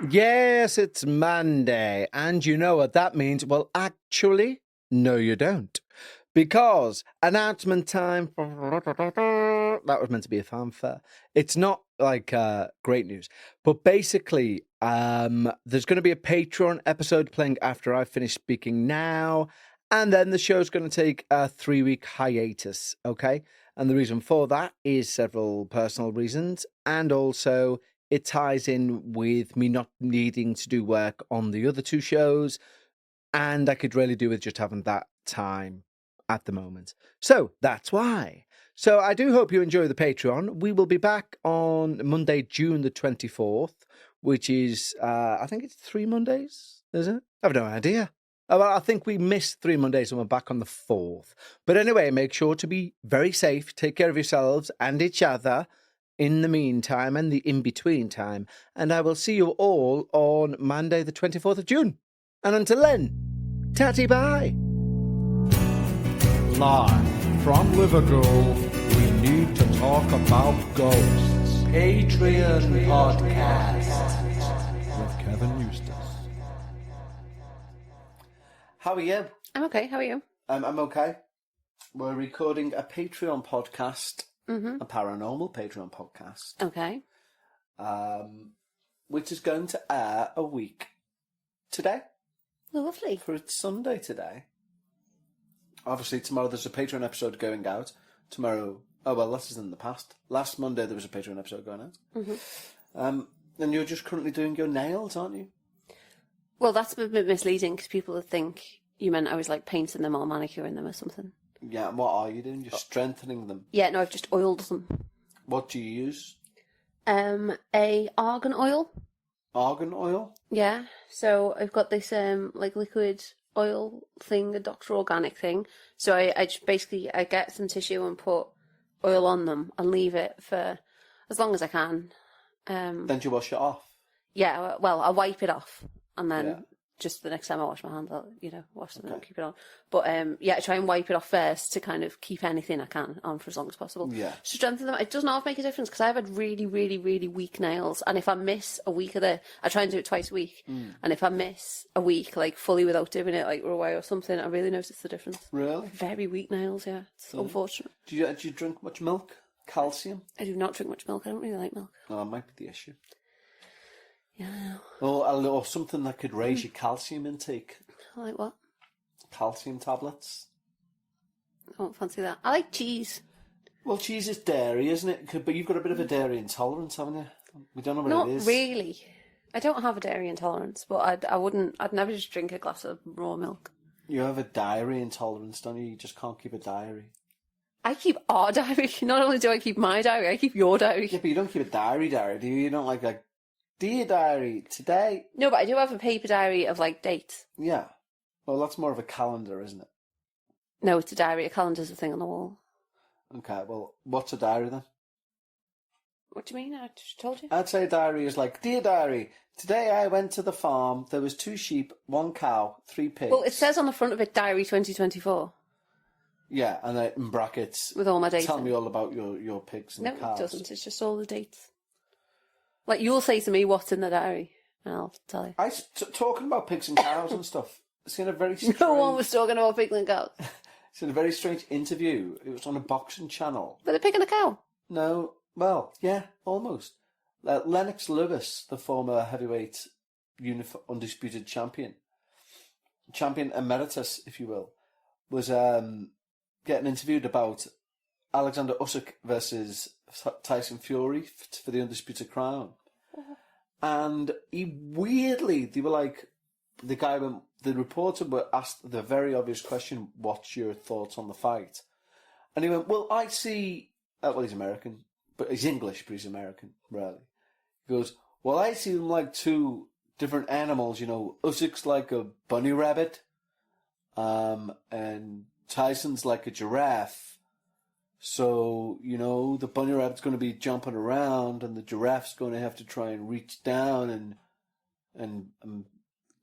Yes, it's Monday. And you know what that means? Well, actually, no, you don't. Because announcement time. That was meant to be a fanfare. It's not like great news. But basically, there's going to be a Patreon episode playing after I finish speaking now. And then the show's going to take a 3-week hiatus. Okay. And the reason for that is several personal reasons. And also, it ties in with me not needing to do work on the other two shows. And I could really do with just having that time at the moment. So that's why. So I do hope you enjoy the Patreon. We will be back on Monday, June the 24th, which is, I think it's 3 Mondays, is it? I have no idea. Oh, well, I think we missed 3 Mondays and we're back on the 4th. But anyway, make sure to be very safe. Take care of yourselves and each other in the meantime and the in-between time. And I will see you all on Monday, the 24th of June. And until then, tatty bye. Live from Liverpool, we need to talk about ghosts. Patreon podcast With Kevin Eustace. How are you? I'm okay. How are you? I'm okay. We're recording a Patreon podcast, a paranormal Patreon podcast, Okay. which is going to air a week today. Lovely. For it's Sunday today. Obviously, tomorrow there's a Patreon episode going out. Tomorrow, oh well, this is in the past. Last Monday there was a Patreon episode going out. And you're just currently doing your nails, aren't you? Well, that's a bit misleading because people would think you meant I was like painting them or manicuring them or something. Yeah, and what are you doing? Just strengthening them. Yeah, no, I've just oiled them. What do you use? A argan oil. Argan oil? Yeah. So I've got this like liquid oil thing, a Dr. Organic thing. So I just basically I get some tissue and put oil on them and leave it for as long as I can. Then do you wash it off? Yeah, well, I wipe it off and then Yeah. just the next time I wash my hands, I'll, wash them and keep it on. But, I try and wipe it off first to kind of keep anything I can on for as long as possible. Yeah. To strengthen them, it doesn't always make a difference because I've had really, really, really weak nails. And if I miss a week of I try and do it twice a week. And if I miss a week, like fully without doing it, like away or something, I really notice the difference. Really? Very weak nails, yeah. It's unfortunate. Do you drink much milk? Calcium? I do not drink much milk. I don't really like milk. Oh, that might be the issue. Yeah. Or something that could raise your calcium intake. I like what? Calcium tablets. I don't fancy that. I like cheese. Well, cheese is dairy, isn't it? But you've got a bit of a dairy intolerance, haven't you? We don't know what Not it is. really. I don't have a dairy intolerance, but I'd never just drink a glass of raw milk. You have a diary intolerance, don't you? You just can't keep a diary. I keep our diary. Not only do I keep my diary, I keep your diary. Yeah, but you don't keep a diary, do you? You don't like dear diary, today. No, but I do have a paper diary of like dates. Yeah. Well, that's more of a calendar, isn't it? No, it's a diary. A calendar's a thing on the wall. Okay, well, what's a diary then? What do you mean? I just told you. I'd say a diary is like, dear diary, today I went to the farm, there was 2 sheep, 1 cow, 3 pigs. Well, it says on the front of it, Diary 2024. Yeah, and then in brackets, with all my dates. Tell in. me all about your pigs and No, cows. it doesn't. It's just all the dates. Like, you'll say to me, what's in the diary? And I'll tell you. Talking about pigs and cows and stuff, it's in a very strange... No one was talking about pigs and cows. It's in a very strange interview. It was on a boxing channel. But a pig and a cow? No, well, yeah, almost. Lennox Lewis, the former heavyweight undisputed champion emeritus, if you will, was getting interviewed about Alexander Usyk versus Tyson Fury for the undisputed crown. And they were like, the reporter were asked the very obvious question, what's your thoughts on the fight? And he went, well, I see, well, he's American, but he's English, but he's American, really. He goes, well, I see them like 2 different animals, Usyk's like a bunny rabbit, and Tyson's like a giraffe. So, the bunny rabbit's going to be jumping around and the giraffe's going to have to try and reach down and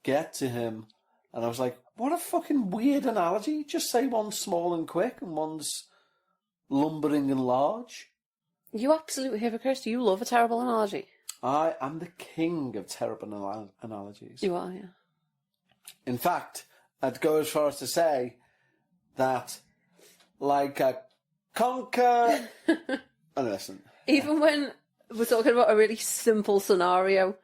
get to him. And I was like, what a fucking weird analogy. Just say one's small and quick and one's lumbering and large. You absolute hypocrite. You love a terrible analogy. I am the king of terrible analogies. You are, yeah. In fact, I'd go as far as to say that, like a conquer. Oh, listen. Even when we're talking about a really simple scenario,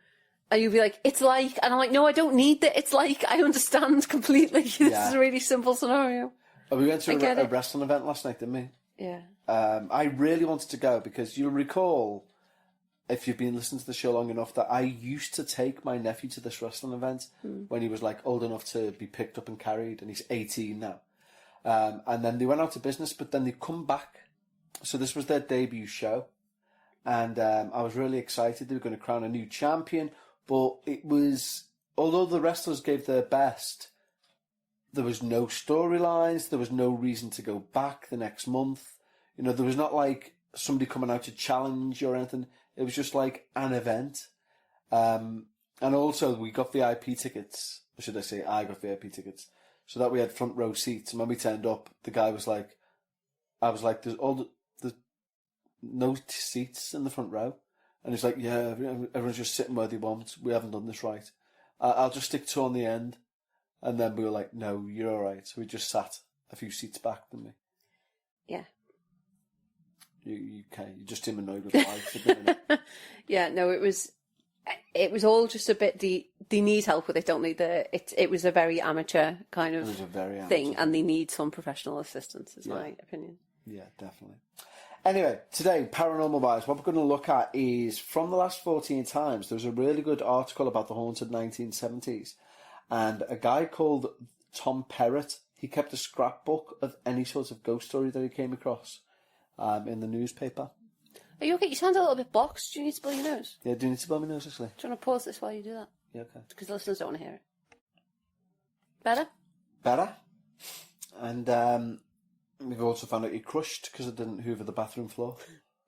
and you'll be like, it's like, and I'm like, no, I don't need that. It's like, I understand completely. This Yeah. is a really simple scenario. Oh, we went to get a it. wrestling event last night, didn't we? Yeah. I really wanted to go because you'll recall, if you've been listening to the show long enough, that I used to take my nephew to this wrestling event when he was like old enough to be picked up and carried, and he's 18 now. And then they went out of business, but then they come back. So this was their debut show, and I was really excited. They were going to crown a new champion, but it was, although the wrestlers gave their best, there was no storylines. There was no reason to go back the next month. You know, there was not like somebody coming out to challenge or anything. It was just like an event. And also we got VIP tickets. Or should I say I got VIP tickets. So that we had front row seats. And when we turned up, the guy was like, I was like, there's no seats in the front row. And he's like, yeah, everyone's just sitting where they want. We haven't done this right. I'll just stick two on the end. And then we were like, no, you're all right. So we just sat a few seats back, didn't we? Yeah. You can. You're just annoyed with life at the minute. Yeah, no, it was all just a bit, they need help with it, don't they? It was a very amateur kind It of was a very thing, amateur. and they need some professional assistance, is my opinion. Yeah, definitely. Anyway, today, paranormal wise, what we're going to look at is from the last 14 times, there was a really good article about the haunted 1970s. And a guy called Tom Perrott, he kept a scrapbook of any sort of ghost story that he came across in the newspaper. Are you okay? You sound a little bit boxed. Do you need to blow your nose? Yeah, do you need to blow my nose, actually? Do you want to pause this while you do that? Yeah, okay. Because the listeners don't want to hear it. Better? Better. And we've also found out he crushed because it didn't hoover the bathroom floor.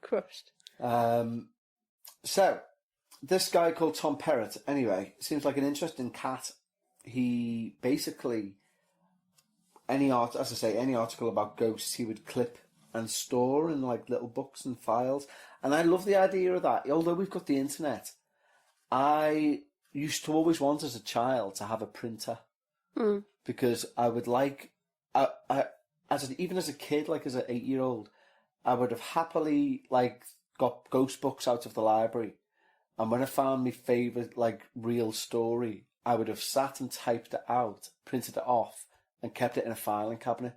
Crushed. So, this guy called Tom Perrott, anyway, seems like an interesting cat. He basically, any article about ghosts he would clip and store in like little books and files. And I love the idea of that. Although we've got the internet, I used to always want as a child to have a printer. Because I would like, even as a kid, like as an 8-year-old, I would have happily like got ghost books out of the library. And when I found my favourite like real story, I would have sat and typed it out, printed it off, and kept it in a filing cabinet.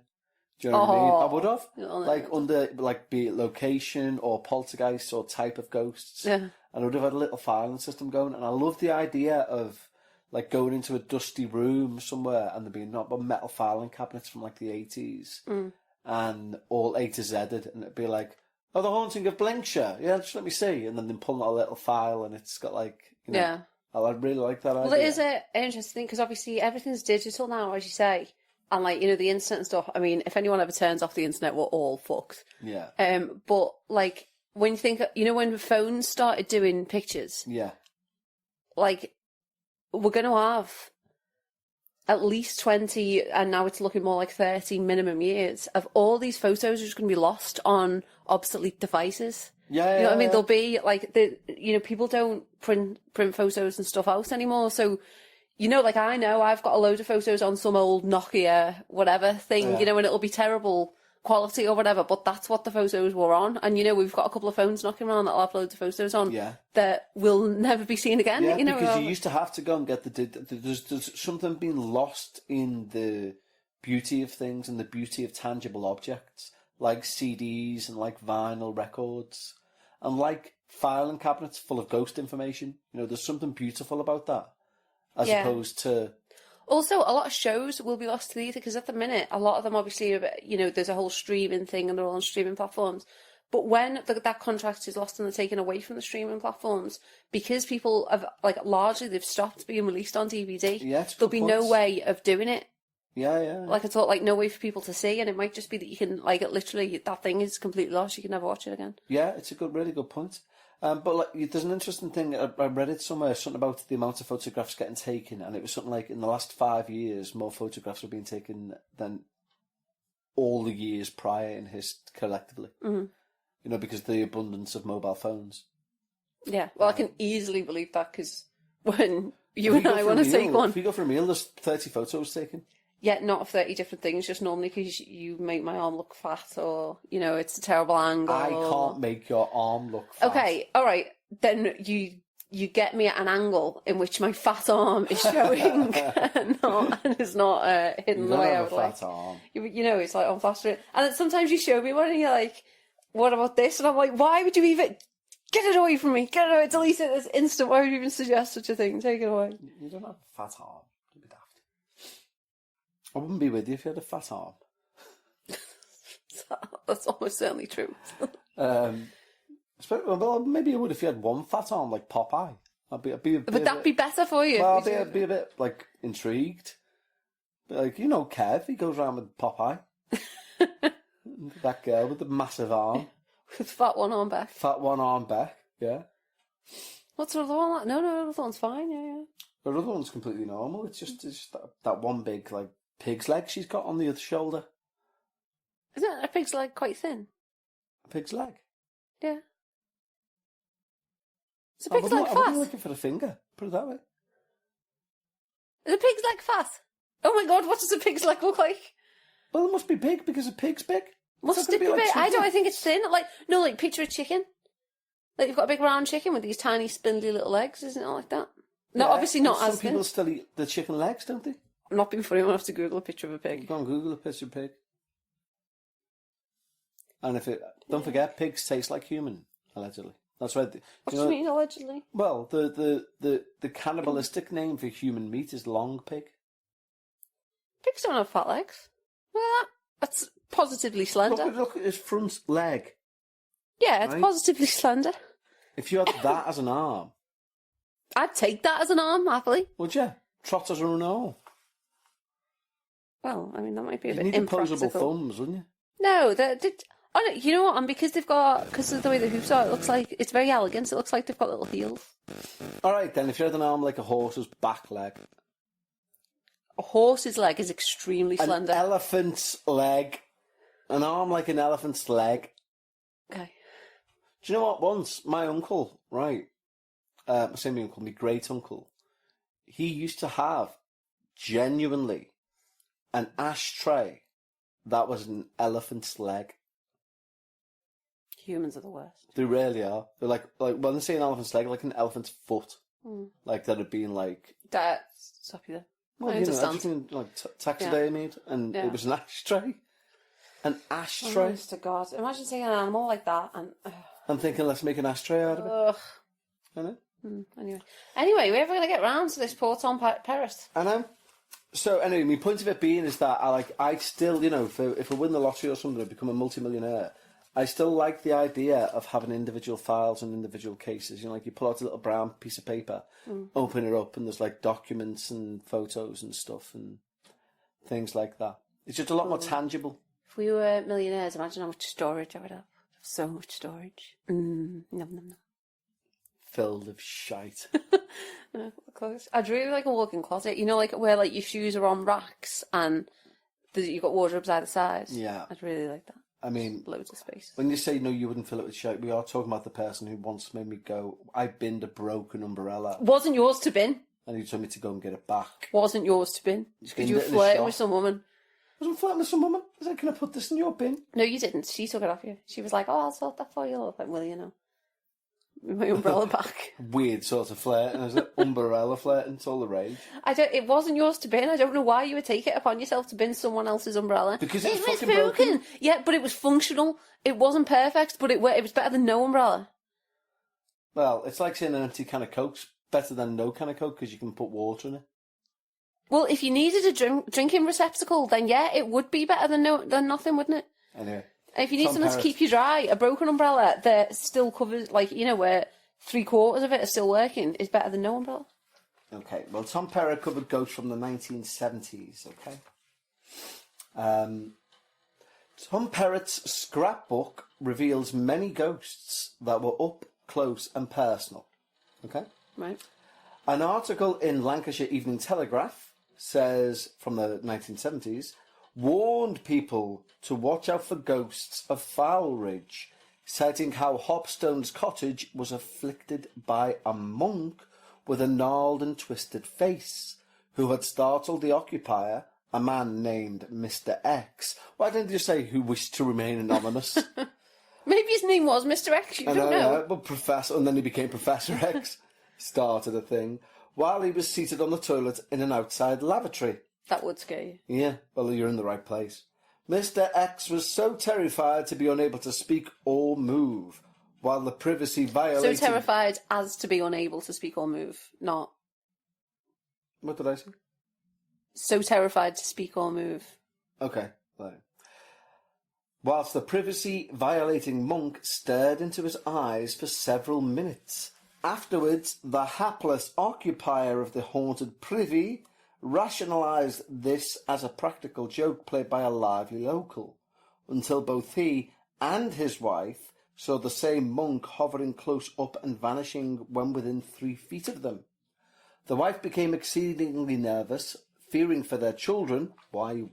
Do you know what I mean? I would have. Like under, like, be it location or poltergeist or type of ghosts. Yeah. And I would have had a little filing system going. And I love the idea of, like, going into a dusty room somewhere and there being not but metal filing cabinets from, like, the 80s. And all A to Z'd. And it'd be like, oh, the haunting of Blinkshire. Yeah, just let me see. And then they pull out a little file and it's got, like, you know. Yeah. I really like that idea. Well, it is an interesting thing because obviously everything's digital now, as you say. And, like, you know, the internet and stuff, I mean, if anyone ever turns off the internet, we're all fucked. Yeah. But, like, when you think, you know, when the phones started doing pictures, Yeah. like, we're going to have at least 20, and now it's looking more like 30 minimum years, of all these photos are just going to be lost on obsolete devices. Yeah, You know what I mean? yeah. There'll be, like, people don't print photos and stuff out anymore, so... You know, like I know I've got a load of photos on some old Nokia whatever thing, you know, and it'll be terrible quality or whatever, but that's what the photos were on. And, you know, we've got a couple of phones knocking around that I'll have loads of photos on that will never be seen again. Yeah, you know, because you used to have to go and get there's something being lost in the beauty of things and the beauty of tangible objects, like CDs and like vinyl records and like filing cabinets full of ghost information. You know, there's something beautiful about that. As opposed to... Also, a lot of shows will be lost to the ether because at the minute, a lot of them obviously, you know, there's a whole streaming thing and they're all on streaming platforms. But when that contract is lost and they're taken away from the streaming platforms, because people have, like, largely they've stopped being released on DVD, there'll be no way of doing it. Yeah. Like, it's all, like, no way for people to see, and it might just be that you can, like, literally, that thing is completely lost, you can never watch it again. Yeah, it's a really good point. But like, there's an interesting thing, I read it somewhere, something about the amount of photographs getting taken, and it was something like in the last 5 years, more photographs were being taken than all the years prior in collectively. You know, because of the abundance of mobile phones. Yeah, well, I can easily believe that because when you If and go I for a want to take meal- one, If we go for a meal, there's 30 photos taken. yeah, not of 30 different things, just normally because you make my arm look fat or, it's a terrible angle. I can't make your arm look fat. Okay, all right, then you get me at an angle in which my fat arm is showing and is not hidden You the don't way I have would a like. fat arm. It's like on flattering. And then sometimes you show me one and you're like, what about this? And I'm like, why would you even... Get it away from me. Get it away. Delete it this instant. Why would you even suggest such a thing? Take it away. You don't have a fat arm. You'd be daft. I wouldn't be with you if you had a fat arm. That's almost certainly true. Well, maybe you would if you had one fat arm like Popeye. I'd be a Would bit- that be better for you? Well, I'd be a bit like intrigued. But, like, Kev, he goes around with Popeye. That girl with the massive arm. With fat one arm back. Fat one arm back, yeah. What's the other one like? No, the other one's fine, yeah. The other one's completely normal. It's just that one big, like, pig's leg she's got on the other shoulder. Isn't a pig's leg quite thin? A pig's leg. Yeah. Is a I pig's leg wasn't fat? looking for a finger. Put it that way. Is a pig's leg fat? Oh my god, what does a pig's leg look like? Well, it must be big because a pig's big. Must It's it not be gonna big? like I chicken. think it's thin. Like picture a chicken. Like you've got a big round chicken with these tiny spindly little legs, isn't it like that? No, Yeah, obviously not some as thin. people still eat the chicken legs, don't they? I'm not being funny, I'm going to have to Google a picture of a pig. Go on Google a picture of pig. And don't forget, pigs taste like human, allegedly. That's right. What do you mean, allegedly? Well, the cannibalistic name for human meat is long pig. Pigs don't have fat legs. Well, that's positively slender. Look at his front leg. Yeah, it's right? positively slender. If you had that as an arm, I'd take that as an arm, happily. would you? Trotters are an arm. Well, I mean, that might be a You bit need opposable impractical. thumbs, wouldn't you? No, you know what? And because of the way the hooves are, it looks like it's very elegant. It looks like they've got little heels. All right, then. If you had an arm like a horse's back leg, A horse's leg is extremely an slender. elephant's leg, an arm like an elephant's leg. Okay. Do you know what? Once my uncle, right? I say my uncle, my great uncle. He used to have genuinely an ashtray that was an elephant's leg. Humans are the worst. They really are. They're like when they say an elephant's leg, like an elephant's foot. Like that had been like. Stop you there. Well, I you know, understand. just mean, like taxidermied, and Yeah. it was an ashtray. An ashtray. Honest to God. Imagine seeing an animal like that and... I'm thinking, let's make an ashtray out of it. Ugh. I know. Anyway, we're ever going to get round to this Fortean Paris? I know. So anyway, my point of it being is that I still, if I win the lottery or something, I become a multimillionaire. I still like the idea of having individual files and individual cases. Like you pull out a little brown piece of paper, open it up, and there's like documents and photos and stuff and things like that. It's just a lot more tangible. If we were millionaires, imagine how much storage I would have. So much storage. Nom, nom, nom. Filled with shite. Clothes. I'd really like a walk-in closet. Like where your shoes are on racks and you've got wardrobes either side. Yeah. I'd really like that. I mean, Loads of space. when you say no, you wouldn't fill it with shite, we are talking about the person who once made me go, I binned a broken umbrella, Wasn't yours to bin. and he told me to go and get it back. Wasn't yours to bin. Because binned you were it in the flirting shop. with some woman. I wasn't flirting with some woman. I said, can I put this in your bin? No, you didn't. She took it off you. She was like, oh, I'll sort that for you. I was like, will you know? My umbrella back. Weird sort of flirting. Is it umbrella flirting? It's all the rage. It wasn't yours to bin. I don't know why you would take it upon yourself to bin someone else's umbrella. Because it was was fucking broken. Yeah, but it was functional. It wasn't perfect, but it was better than no umbrella. Well, it's like saying an empty can of Coke's better than no can of Coke because you can put water in it. Well, if you needed a drinking receptacle, then yeah, it would be better than nothing, wouldn't it? Anyway. If you need Tom something to Paris. keep you dry, a broken umbrella that still covers, where 3/4 of it are still working, is better than no umbrella. Okay, well, Tom Perra covered ghosts from the 1970s, okay? Tom Perrett's scrapbook reveals many ghosts that were up close and personal, okay? Right. An article in Lancashire Evening Telegraph says, from the 1970s, warned people to watch out for ghosts of Foul Ridge, citing how Hopstone's cottage was afflicted by a monk with a gnarled and twisted face, who had startled the occupier, a man named Mr. X. Why didn't you say who wished to remain anonymous? Maybe his name was Mr. X, you don't know. Yeah, but Professor, and then he became Professor X, started a thing, while he was seated on the toilet in an outside lavatory. That would scare you. Yeah, well, you're in the right place. Mr. X was so terrified to be unable to speak or move, while the privacy violated... So terrified as to be unable to speak or move, not... What did I say? So terrified to speak or move. Okay, right. Whilst the privacy-violating monk stared into his eyes for several minutes. Afterwards, the hapless occupier of the haunted privy rationalised this as a practical joke played by a lively local, until both he and his wife saw the same monk hovering close up and vanishing when within 3 feet of them. The wife became exceedingly nervous, fearing for their children. Why?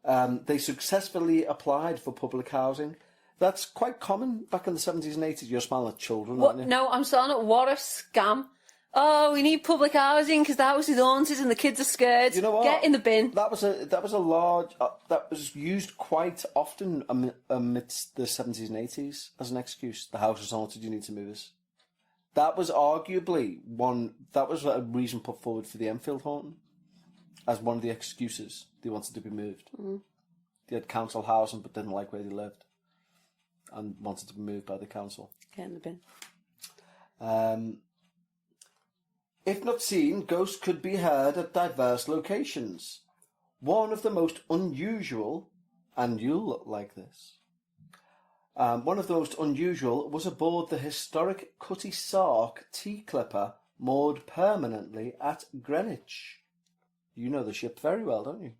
They successfully applied for public housing. That's quite common back in the 70s and 80s. You're smiling at children, What? aren't you? No, I'm saying it. What a scam. Oh, we need public housing because the house is haunted and the kids are scared. You know what? Get in the bin. That was a large... that was used quite often amidst the 70s and 80s as an excuse. The house is haunted, you need to move us. That was arguably that was a reason put forward for the Enfield haunting as one of the excuses. They wanted to be moved. Mm. They had council housing but didn't like where they lived and wanted to be moved by the council. Get in the bin. If not seen, ghosts could be heard at diverse locations. One of the most unusual, and you'll look like this, one of the most unusual was aboard the historic Cutty Sark tea clipper moored permanently at Greenwich. You know the ship very well, don't you?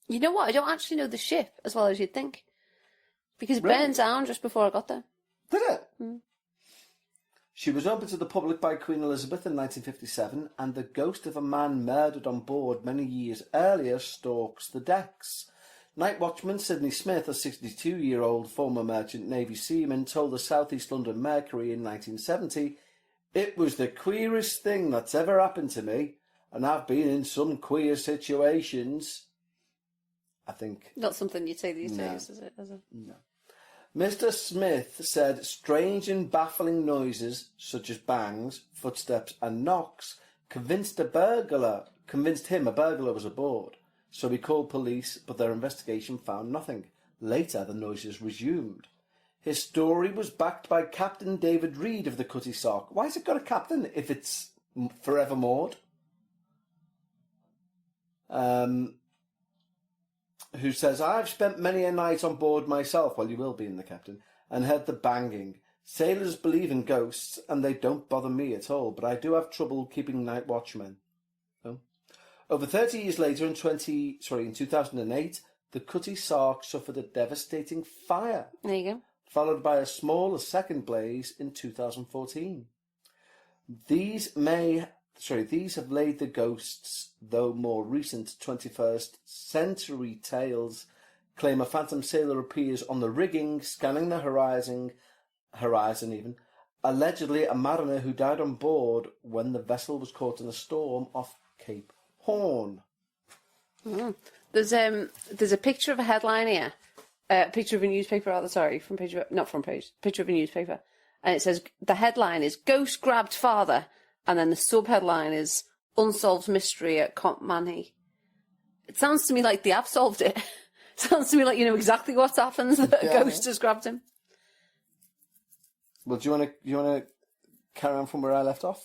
You know what? I don't actually know the ship as well as you'd think. Because it Really? burned down just before I got there. Did it? Mm. She was opened to the public by Queen Elizabeth in 1957, and the ghost of a man murdered on board many years earlier stalks the decks. Night watchman Sidney Smith, a 62-year-old former merchant Navy seaman, told the South East London Mercury in 1970, "It was the queerest thing that's ever happened to me, and I've been in some queer situations." I think... Not something you'd say these days, is it? No. Mr. Smith said strange and baffling noises, such as bangs, footsteps and knocks, convinced him a burglar was aboard. So he called police, but their investigation found nothing. Later, the noises resumed. His story was backed by Captain David Reed of the Cutty Sark. Why has it got a captain if it's forever moored? Who says, "I've spent many a night on board myself," well, you will be in the captain, "and heard the banging. Sailors believe in ghosts, and they don't bother me at all, but I do have trouble keeping night watchmen." Oh. Over 30 years later, in 2008, the Cutty Sark suffered a devastating fire. There you go. Followed by a smaller second blaze in 2014. These have laid the ghosts, though more recent 21st century tales claim a phantom sailor appears on the rigging, scanning the horizon even, allegedly a mariner who died on board when the vessel was caught in a storm off Cape Horn. Mm. There's a picture of a headline here, picture of a newspaper rather, sorry, picture of a newspaper, and it says, the headline is "Ghost Grabbed Father," and then the sub-headline is "Unsolved Mystery at Contmanhey." It sounds to me like they have solved it. Sounds to me like you know exactly what happens, that a ghost has grabbed him. Well, do you want to carry on from where I left off?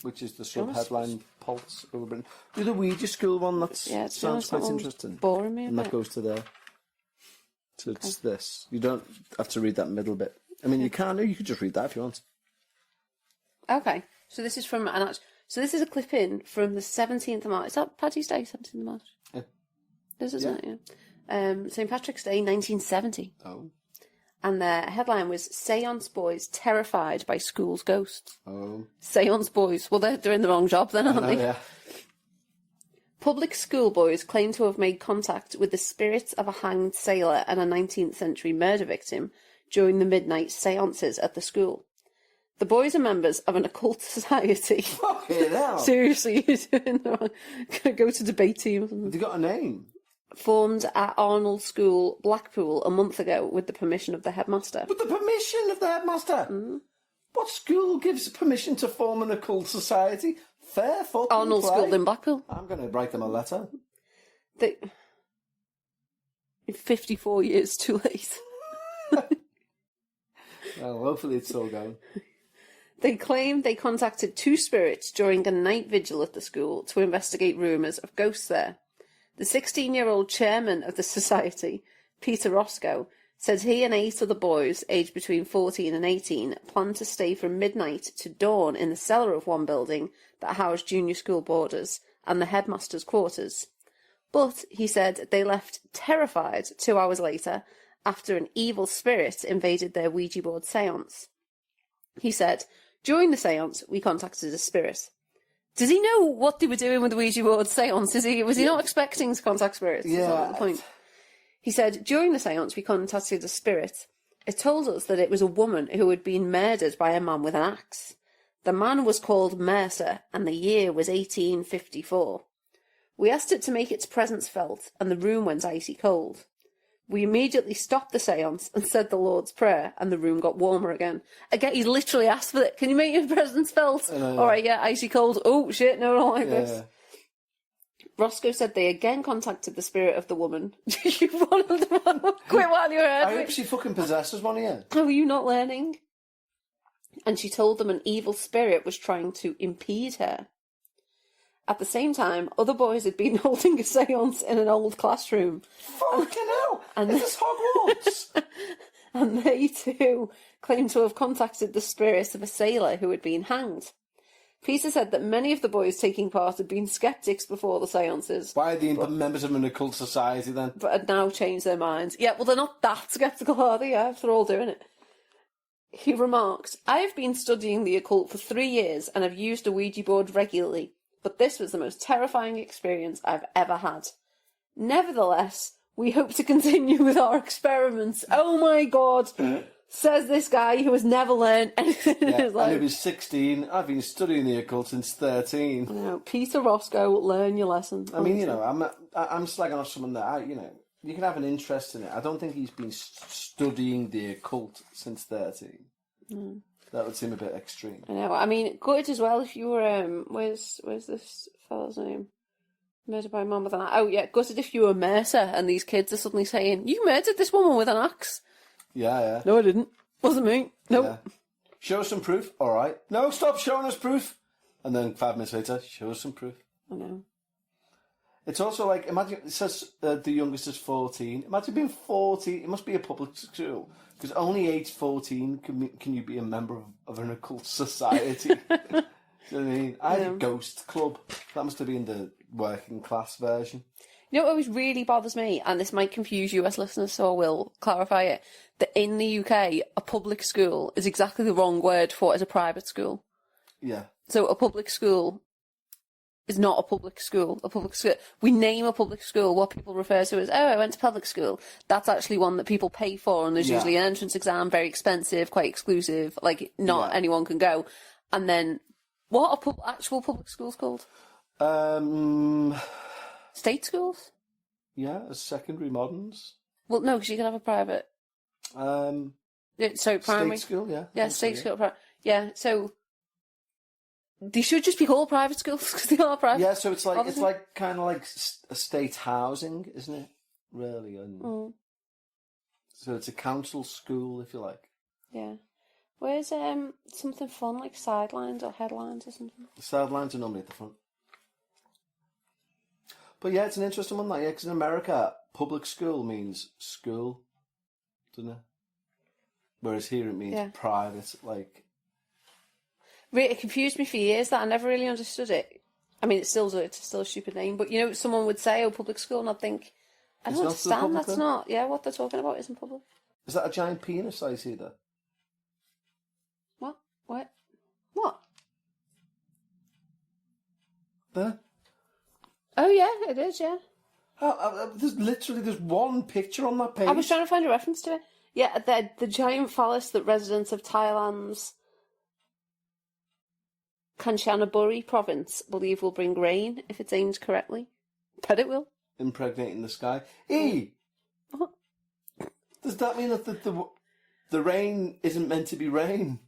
Which is the sub-headline Pulse over Britain. Do the Ouija School one, sounds quite interesting. Boring me a and bit. that goes to there. So it's this. You don't have to read that middle bit. I mean, you can, or you could just read that if you want. Okay, so this is from so this is a clip in from the 17th of March. Is that Paddy's Day, 17th of March? Yeah. This is it, yeah. St. Patrick's Day, 1970. Oh. And the headline was "Seance Boys Terrified by School's Ghosts." Oh. Seance Boys. Well, they're doing the wrong job then, aren't they? Yeah. Public schoolboys claim to have made contact with the spirits of a hanged sailor and a 19th century murder victim during the midnight seances at the school. The boys are members of an occult society. Fucking hell. Seriously, you're doing the wrong. Go to debate team or something. They got a name. Formed at Arnold School, Blackpool, a month ago with the permission of the headmaster. With the permission of the headmaster? What school gives permission to form an occult society? Fair fucking Arnold play. School in Blackpool. I'm going to write them a letter. 54 years too late. Well, hopefully it's still going. They claim they contacted two spirits during a night vigil at the school to investigate rumours of ghosts there. The 16-year-old chairman of the society, Peter Roscoe, said he and 8 other boys, aged between 14 and 18, planned to stay from midnight to dawn in the cellar of one building that housed junior school boarders and the headmaster's quarters. But, he said, they left terrified 2 hours later after an evil spirit invaded their Ouija board seance. He said, during the seance, we contacted a spirit. Did he know what they were doing with the Ouija board seance? Was he not expecting to contact spirits? Is that the point? He said, during the seance, we contacted a spirit. It told us that it was a woman who had been murdered by a man with an axe. The man was called Mercer, and the year was 1854. We asked it to make its presence felt, and the room went icy cold. We immediately stopped the seance and said the Lord's Prayer, and the room got warmer again. Again, he literally asked for it. Can you make your presence felt? All right, yeah, icy cold. Oh, shit, no, I don't like this. Roscoe said they again contacted the spirit of the woman. You wanted to quit while you were I hope she fucking possesses one of you. How are you not learning? And she told them an evil spirit was trying to impede her. At the same time, other boys had been holding a seance in an old classroom. Fucking hell! And Is this Hogwarts? And they too claimed to have contacted the spirit of a sailor who had been hanged. Peter said that many of the boys taking part had been sceptics before the seances. Why are they members of an occult society then? But had now changed their minds. Yeah, well, they're not that sceptical, are they? Yeah, if they're all doing it. He remarked, I have been studying the occult for 3 years and have used a Ouija board regularly, but this was the most terrifying experience I've ever had. Nevertheless, we hope to continue with our experiments. Oh my God! Says this guy who has never learned anything in his life. And he was 16. I've been studying the occult since 13. You know, Peter Roscoe, learn your lesson. I mean, you know, I'm slagging off someone that, you know, you can have an interest in it. I don't think he's been studying the occult since 13. That would seem a bit extreme. I know. I mean, good as well if you were, where's this fella's name? Murdered by a man with an axe. Oh, yeah, gutted if you were Mercer and these kids are suddenly saying, you murdered this woman with an axe. Yeah. No, I didn't. Wasn't me. Nope. Yeah. Show us some proof. All right. No, stop showing us proof. And then 5 minutes later, show us some proof. I know. It's also like, imagine, it says the youngest is 14. Imagine being 14. It must be a public school. Because only age 14 can you be a member of an occult society. Do you know what I mean? I had a ghost club. That must have been the working class version. You know what always really bothers me, and this might confuse US listeners, so I will clarify it, that in the UK, a public school is exactly the wrong word for it as a private school. Yeah. So a public school is not a public school. We name a public school what people refer to as, oh, I went to public school. That's actually one that people pay for, and there's usually an entrance exam, very expensive, quite exclusive, like not anyone can go. And then, what are actual public schools called? State schools? Yeah, as secondary moderns. Well, no, because you can have a private. So primary State school, yeah. Yeah, state school. Yeah, so they should just be called private schools because they are private. Yeah, so it's like obviously. kind of like a state housing, isn't it? Really, and so it's a council school, if you like. Yeah. Where's something fun like sidelines or headlines or something? The sidelines are normally at the front. But yeah, it's an interesting one, that, because in America, public school means school, doesn't it? Whereas here it means private, like... It confused me for years that I never really understood it. I mean, it's still a stupid name, but you know, someone would say, oh, public school, and I'd think, I don't understand, that's not, what they're talking about isn't public. Is that a giant penis I see there? What? What? There? Oh yeah, it is, yeah. There's one picture on that page. I was trying to find a reference to it. Yeah, the giant phallus that residents of Thailand's Kanchanaburi province believe will bring rain if it's aimed correctly. But it will. Impregnating the sky. What? Does that mean that the rain isn't meant to be rain?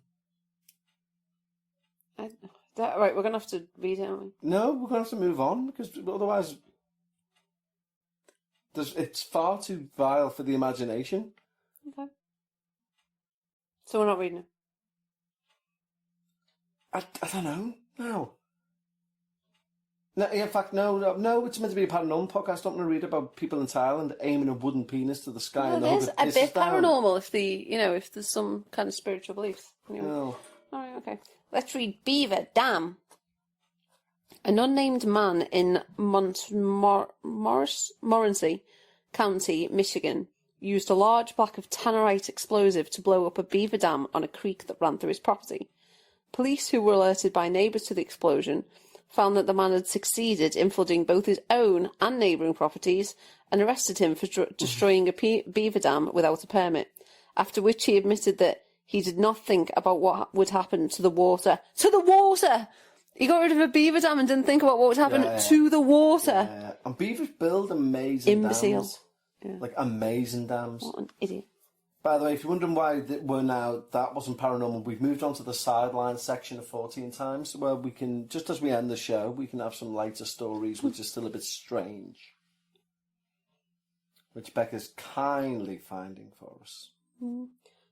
Right, we're going to have to read it, aren't we? No, we're going to have to move on, because otherwise it's far too vile for the imagination. Okay. So we're not reading it? I don't know. No. No, in fact, no. It's meant to be a paranormal podcast. I'm going to read about people in Thailand aiming a wooden penis to the sky. Well, and it is a bit paranormal if there's some kind of spiritual beliefs. Anyway. No. All right, okay. Let's read Beaver Dam. An unnamed man in Montmorency County, Michigan, used a large block of tannerite explosive to blow up a beaver dam on a creek that ran through his property. Police, who were alerted by neighbours to the explosion, found that the man had succeeded in flooding both his own and neighbouring properties and arrested him for destroying a beaver dam without a permit, after which he admitted that he did not think about what would happen to the water. To the water! He got rid of a beaver dam and didn't think about what would happen to the water. Yeah. And beavers build amazing dams. Yeah. Like amazing dams. What an idiot. By the way, if you're wondering why that wasn't paranormal, we've moved on to the sideline section of 14 times, where we can, just as we end the show, we can have some lighter stories, which are still a bit strange, which Becca's kindly finding for us.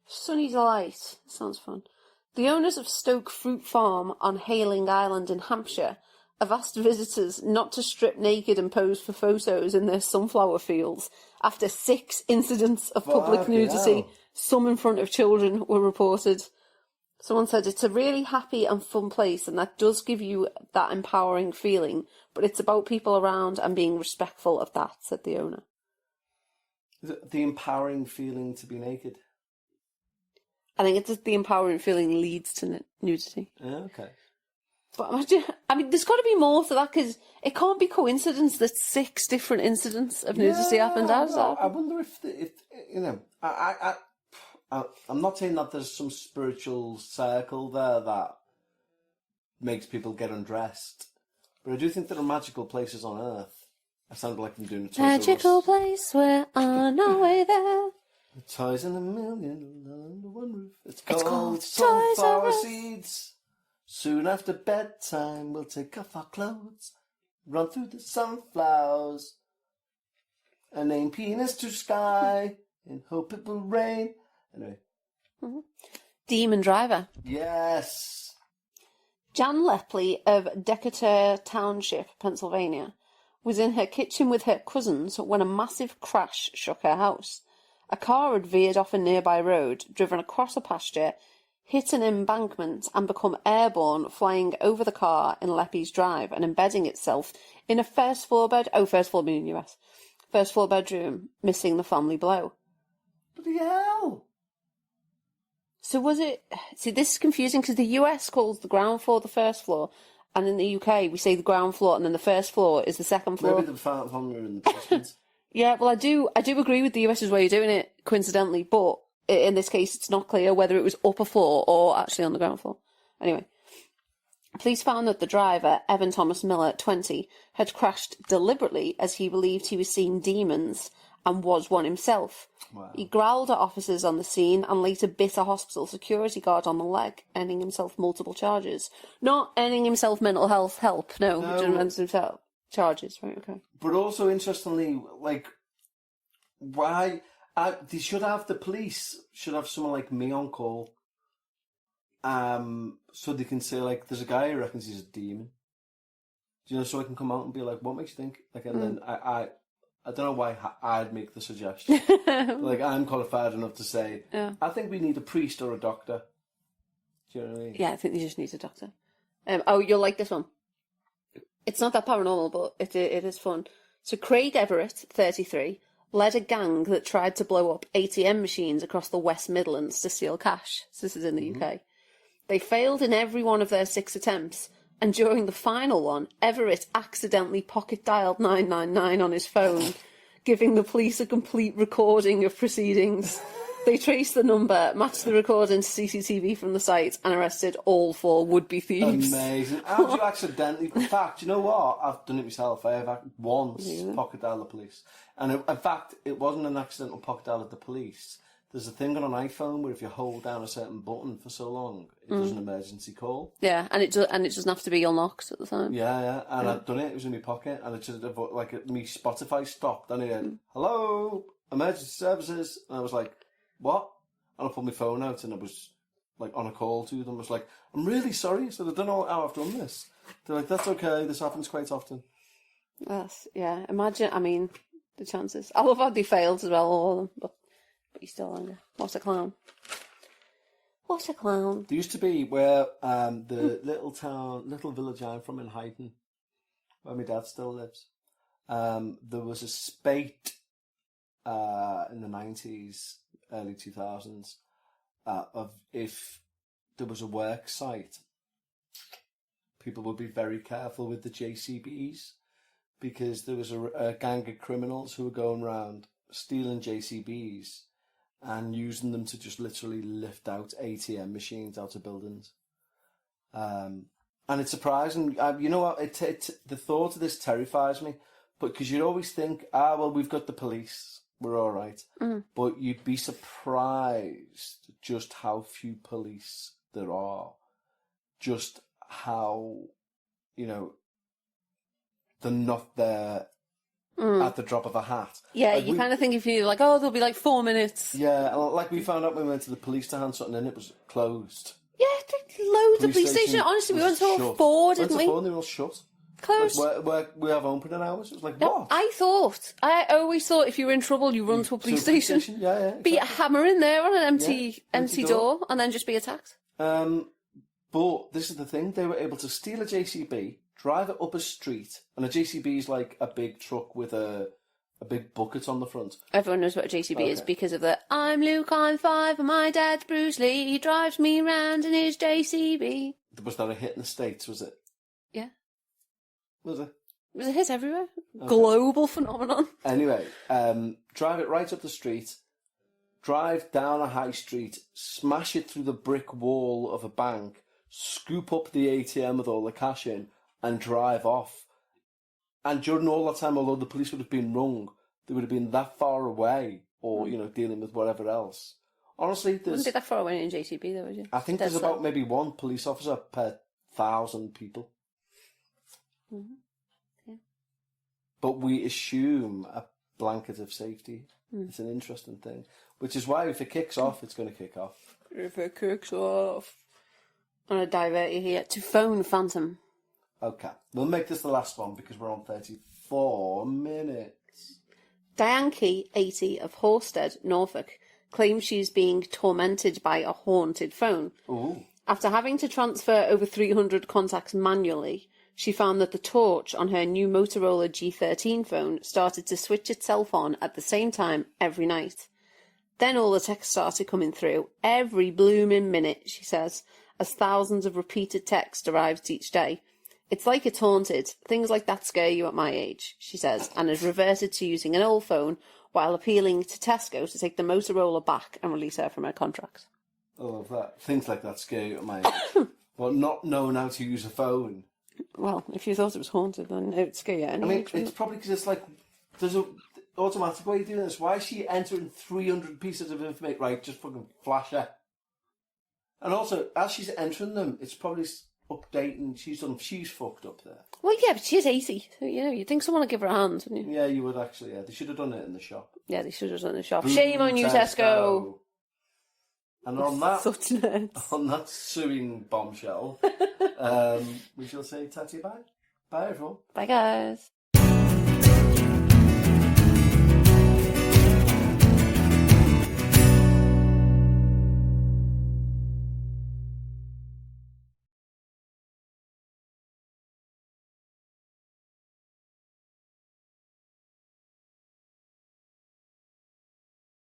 Sunny Delight. Sounds fun. The owners of Stoke Fruit Farm on Hayling Island in Hampshire have asked visitors not to strip naked and pose for photos in their sunflower fields after 6 incidents of public nudity, some in front of children, were reported. Someone said it's a really happy and fun place, and that does give you that empowering feeling, but it's about people around and being respectful of that, said the owner. Is it the empowering feeling to be naked? I think it's just the empowering feeling leads to nudity. Yeah, okay. But imagine, there's got to be more to that, because it can't be coincidence that 6 different incidents of nudity happened. I wonder if I'm not saying that there's some spiritual circle there that makes people get undressed, but I do think there are magical places on Earth. I sound like I'm doing a magical place, we're on our way there. Toys in a million under one roof. It's called sunflower seeds. Soon after bedtime, we'll take off our clothes, run through the sunflowers, and aim penis to sky, and hope it will rain. Anyway. Mm-hmm. Demon Driver. Yes. Jan Lepley of Decatur Township, Pennsylvania, was in her kitchen with her cousins when a massive crash shook her house. A car had veered off a nearby road, driven across a pasture, hit an embankment and become airborne, flying over the car in Leppy's drive and embedding itself in a first floor bedroom, missing the family blow. Bloody hell! So was it... See, this is confusing because the US calls the ground floor the first floor, and in the UK we say the ground floor and then the first floor is the second floor. Maybe the family were in the basement. Yeah, well, I do agree with the US's way of doing it, coincidentally, but in this case, it's not clear whether it was upper floor or actually on the ground floor. Anyway, police found that the driver, Evan Thomas Miller, 20, had crashed deliberately as he believed he was seeing demons and was one himself. Wow. He growled at officers on the scene and later bit a hospital security guard on the leg, earning himself multiple charges. Not earning himself mental health help, no. Himself charges, right, okay. But also, interestingly, why... the police should have someone like me on call, so they can say, there's a guy who reckons he's a demon. So I can come out and be like, what makes you think? And then I don't know why I'd make the suggestion. I'm qualified enough to say, I think we need a priest or a doctor. Do you know what I mean? Yeah, I think they just need a doctor. You'll like this one. It's not that paranormal, but it is fun. So Craig Everett, 33, led a gang that tried to blow up ATM machines across the West Midlands to steal cash. So this is in the UK. They failed in every one of their 6 attempts, And during the final one, Everett accidentally pocket dialed 999 on his phone, giving the police a complete recording of proceedings. They traced the number, matched the recording to CCTV from the site, and arrested all 4 would-be thieves. Amazing. How do you accidentally... In fact, you know what? I've done it myself. I have once pocket dialed the police. And in fact, it wasn't an accidental pocket dial of the police. There's a thing on an iPhone where if you hold down a certain button for so long, it does an emergency call. Yeah, and it doesn't have to be unlocked at the time. Yeah. And I'd done it. It was in my pocket. And it just, like, my Spotify stopped. And it went, hello, emergency services. And I was like, what? And I pulled my phone out and I was like on a call to them. I was like, I'm really sorry. I said, I don't know how I've done this. They're like, that's okay. This happens quite often. Yeah. Imagine, I mean, the chances. I love how they failed as well, all of them. But he's still on there. What a clown. What a clown. There used to be where the little village I'm from in Huyton, where my dad still lives, there was a spate in the 90s, early 2000s, of if there was a work site, people would be very careful with the JCBs because there was a gang of criminals who were going around stealing JCBs and using them to just literally lift out ATM machines out of buildings. And it's surprising. You know what? The thought of this terrifies me, but because you'd always think, well, we've got the police. We're all right. But you'd be surprised just how few police there are. Just how, they're not there at the drop of a hat. Yeah, like you kind of think if you're like, there'll be like 4 minutes. Yeah, like we found out when we went to the police to hand something in, it was closed. Yeah, loads of police stations. Honestly, we went to all 4, didn't we? Went to 4 and they were all shut. Closed. Like, we have opening hours. It was like, No, what? I always thought if you were in trouble, you run to a police station. Yeah, exactly. Be a hammer in there on an empty door, and then just be attacked. But this is the thing: they were able to steal a JCB, drive it up a street, and a JCB is like a big truck with a big bucket on the front. Everyone knows what a JCB is because of the "I'm Luke, I'm 5, and my dad's Bruce Lee. He drives me round in his JCB." Was that a hit in the States? Was it? Yeah. Was it? It was a hit everywhere. Okay. Global phenomenon. Anyway, drive it right up the street, drive down a high street, smash it through the brick wall of a bank, scoop up the ATM with all the cash in, and drive off. And during all that time, although the police would have been rung, they would have been that far away, or dealing with whatever else. Honestly, wouldn't be that far away in JCB though, would you? I think there's about maybe 1 police officer per 1,000 people. Mm-hmm. Yeah. But we assume a blanket of safety. It's an interesting thing. Which is why if it kicks off, it's going to kick off. If it kicks off. I'm going to divert you here to Phone Phantom. Okay. We'll make this the last one because we're on 34 minutes. Diane Key, 80, of Horsted, Norfolk, claims she's being tormented by a haunted phone. Ooh. After having to transfer over 300 contacts manually, she found that the torch on her new Motorola G13 phone started to switch itself on at the same time every night. Then all the texts started coming through, every blooming minute, she says, as thousands of repeated texts arrived each day. It's like it's haunted. Things like that scare you at my age, she says, and has reverted to using an old phone while appealing to Tesco to take the Motorola back and release her from her contract. I love that. Things like that scare you at my age. But not knowing how to use a phone. Well, if you thought it was haunted, then it would scare you anyway. I mean, it's probably because it's like, there's a automatic way of doing this. Why is she entering 300 pieces of information? Right, just fucking flash her. And also, as she's entering them, it's probably updating. She's fucked up there. Well, yeah, but she's 80. So, you'd think someone would give her a hand, wouldn't you? Yeah, you would actually, yeah. They should have done it in the shop. Yeah, they should have done it in the shop. Boom, Shame on you, Tesco. And on that, such nerds. On that suing bombshell, we shall say tatty bye. Bye, everyone. Bye, guys.